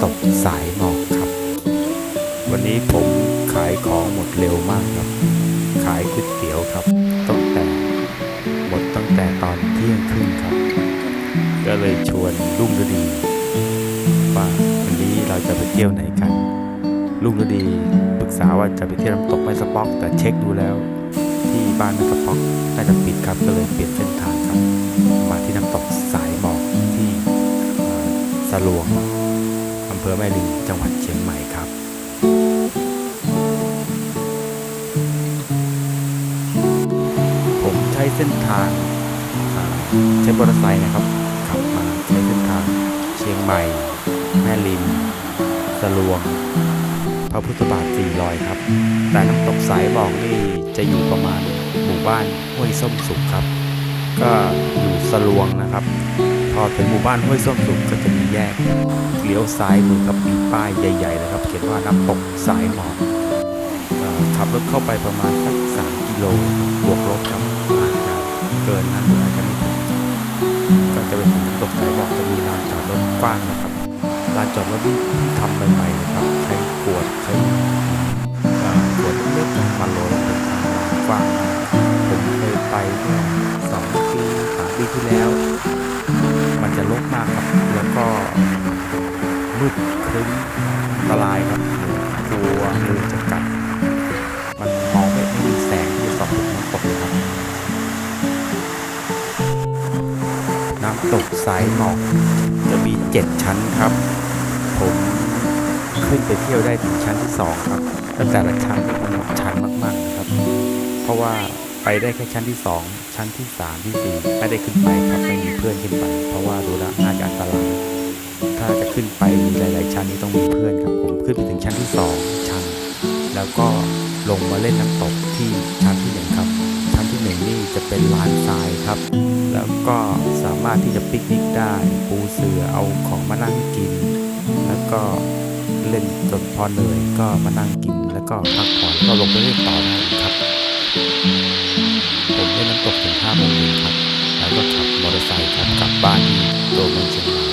ำตกสายหมอกครับวันนี้ผมขายของหมดเร็วมากครับขายก๋วยเตี๋ยวครับหมดตั้งแต่ตอนเที่ยงครึ่งครับก็เลยชวนลุงฤดีว่าวันนี้เราจะไปเที่ยวไหนกันลุงฤดีปรึกษาว่าจะไปเที่ยวน้ำตกแม่สะป๊อกแต่เช็คดูแล้วที่บ้านแม่สะป๊อกน่าจะปิดครับก็เลยเปลี่ยนเส้นทางครับมาที่น้ำตกสายหมอกที่สะลวงอำเภอแม่ริมจังหวัดเชียงใหม่ครับผมใช้เส้นทางใช้มอเตอร์ไซค์นะครับขับมาใช้เส้นทางเชียงใหม่แม่ริมสะลวงพระพุทธบาท400ครับแต่น้ำตกสายหมอกนี่จะอยู่ประมาณหมู่บ้านห้วยส้มสุขครับก็อยู่สะลวงนะครับพอถึงหมู่บ้านห้วยส้มสุขก็จะมีแยกเลี้ยวซ้ายมือครับมีป้ายใหญ่ๆเลยครับเขียนว่าน้ำตกสายหมอกขับรถเข้าไปประมาณสัก3 กิโลบวกลบครับอาจจะเกินนั้นหรืออาจจะไม่ถึงก็จะไปถึงน้ำตกสายหมอกจะมีลานจอดรถกว้างนะครับลานจอดรถที่ทำใหม่ๆนะครับใช้ขวดเล็กๆมาโรยเป็นทางลานกว้างผมเคยไปเมื่อ2 ปี 3 ปีที่แล้วมันจะรกมากครับแล้วก็มืดครึ้มอันตรายครับกลัวงูจะกัดมันมองไม่มีแสงที่ส่องถึงน้ำตกเลยครับน้ำตกสายหมอกจะมี7 ชั้นครับผมขึ้นไปเที่ยวได้ถึงชั้นที่2ครับแต่ละชั้นนี่มันชันมากๆนะครับเพราะว่าไปได้แค่ชั้นที่2ชั้นที่3ที่4ไม่ได้ขึ้นไปครับไม่มีเพื่อนขึ้นไปเพราะว่าดูแล้วน่าจะอันตรายถ้าจะขึ้นไปหลายๆชั้นนี้ต้องมีเพื่อนครับผมขึ้นไปถึงชั้นที่2ชั้นแล้วก็ลงมาเล่นน้ำตกที่ชั้นที่1ครับชั้นที่1นี่จะเป็นลานทรายครับแล้วก็สามารถที่จะปิกนิกได้ปูเสื่อเอาของมานั่งกินแล้วก็เล่นจนพอเหนื่อยก็มานั่งกินแล้วก็พักผ่อนก็ลงไปเล่นต่อได้ครับผมเล่นน้ำตกถึง5 โมงเย็นครับแล้วก็ขับมอเตอร์ไซค์ครับกลับบ้านที่ตัวเมืองเชียงใหม่